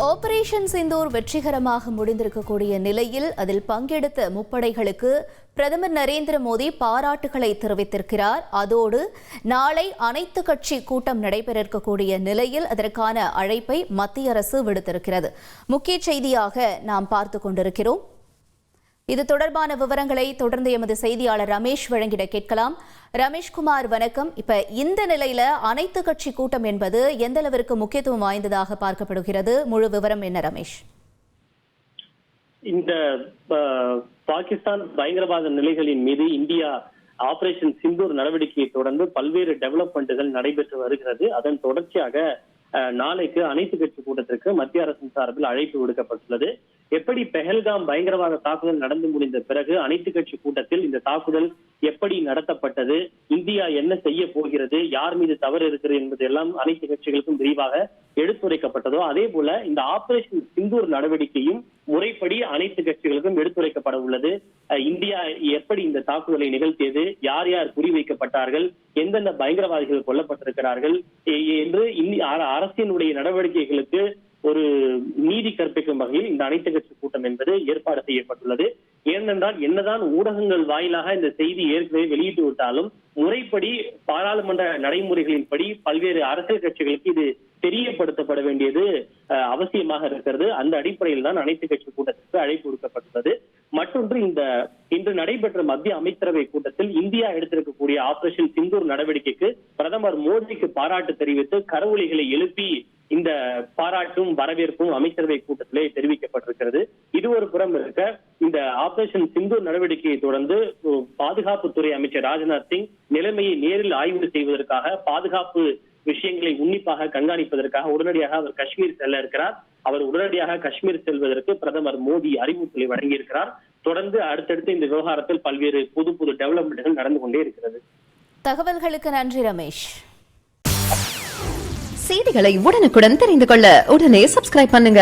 Operation Sindoor வெற்றிகரமாக முடிந்திருக்கக்கூடிய நிலையில் அதில் பங்கெடுத்த முப்படைகளுக்கு பிரதமர் நரேந்திர மோடி பாராட்டுகளை தெரிவித்திருக்கிறார். அதோடு நாளை அனைத்து கட்சி கூட்டம் நடைபெற இருக்கக்கூடிய நிலையில் அதற்கான அழைப்பை மத்திய அரசு விடுத்திருக்கிறது. முக்கிய செய்தியாக நாம் பார்த்துக் கொண்டிருக்கிறோம். இது தொடர்பான விவரங்களை தொடர்ந்து எமது செய்தியாளர் ரமேஷ் வழங்கிட கேட்கலாம். ரமேஷ்குமார், வணக்கம். இப்ப இந்த நிலையில அனைத்து கட்சி கூட்டம் என்பது எந்த அளவிற்கு முக்கியத்துவம் வாய்ந்ததாக பார்க்கப்படுகிறது? முழு விவரம் என்ன ரமேஷ்? இந்த பாகிஸ்தான் பயங்கரவாத நிலைகளின் மீது இந்தியா ஆபரேஷன் சிந்தூர் நடவடிக்கையை தொடர்ந்து பல்வேறு டெவலப்மெண்ட்டுகள் நடைபெற்று வருகிறது. அதன் தொடர்ச்சியாக நாளைக்கு அனைத்து கட்சி கூட்டத்திற்கு மத்திய அரசின் சார்பில் அழைப்பு விடுக்கப்பட்டுள்ளது. எப்படி பெஹல்காம் பயங்கரவாத தாக்குதல் நடந்து முடிந்த பிறகு அனைத்து கட்சி கூட்டத்தில் இந்த தாக்குதல் எப்படி நடத்தப்பட்டது, இந்தியா என்ன செய்ய போகிறது, யார் மீது தவறு இருக்கிறது என்பது எல்லாம் அனைத்து கட்சிகளுக்கும் விரிவாக எடுத்துரைக்கப்பட்டதோ அதே போல இந்த ஆபரேஷன் சிந்தூர் நடவடிக்கையும் முறைப்படி அனைத்து கட்சிகளுக்கும் எடுத்துரைக்கப்பட உள்ளது. இந்தியா எப்படி இந்த தாக்குதலை நிகழ்த்தியது, யார் யார் குறிவைக்கப்பட்டார்கள், எந்தெந்த பயங்கரவாதிகள் கொல்லப்பட்டிருக்கிறார்கள் என்று அரசினுடைய நடவடிக்கைகளுக்கு ஒரு நீதி கற்பிக்கும் வகையில் இந்த அனைத்து கட்சி கூட்டம் என்பது ஏற்பாடு செய்யப்பட்டுள்ளது. ஏனென்றால் என்னதான் ஊடகங்கள் வாயிலாக இந்த செய்தி ஏற்கனவே வெளியிட்டு விட்டாலும் முறைப்படி பாராளுமன்ற நடைமுறைகளின்படி பல்வேறு அரசியல் கட்சிகளுக்கு இது தெரியப்படுத்தப்பட வேண்டியது அவசியமாக இருக்கிறது. அந்த அடிப்படையில் தான் அனைத்து கட்சி கூட்டத்திற்கு அழைப்பு விடுக்கப்பட்டுள்ளது. மற்றொன்று, இன்று நடைபெற்ற மத்திய அமைச்சரவை கூட்டத்தில் இந்தியா எடுத்திருக்கக்கூடிய ஆபரேஷன் சிந்தூர் நடவடிக்கைக்கு பிரதமர் மோடிக்கு பாராட்டு தெரிவித்து கரவொலிகளை எழுப்பி இந்த பாராட்டும் வரவேற்பும் அமைச்சரவை கூட்டத்திலே தெரிவிக்கப்பட்டிருக்கிறது. இது ஒரு புறம் இருக்க, இந்த ஆபரேஷன் சிந்தூர் நடவடிக்கையை தொடர்ந்து பாதுகாப்புத்துறை அமைச்சர் ராஜ்நாத் சிங் நிலைமையை நேரில் ஆய்வு செய்வதற்காக, பாதுகாப்பு விஷயங்களை உன்னிப்பாக கண்காணிப்பதற்காக உடனடியாக அவர் காஷ்மீர் செல்ல இருக்கிறார். அவர் உடனடியாக காஷ்மீர் செல்வதற்கு பிரதமர் மோடி அறிவுறுத்தலை வழங்கியிருக்கிறார். தொடர்ந்து அடுத்தடுத்து இந்த விவகாரத்தில் பல்வேறு புது டெவலப்மெண்ட்கள் நடந்து கொண்டே இருக்கிறது. தகவல்களுக்கு நன்றி ரமேஷ். செய்திகளை உடனுக்குடன் தெரிந்து கொள்ள உடனே சப்ஸ்கிரைப் பண்ணுங்க.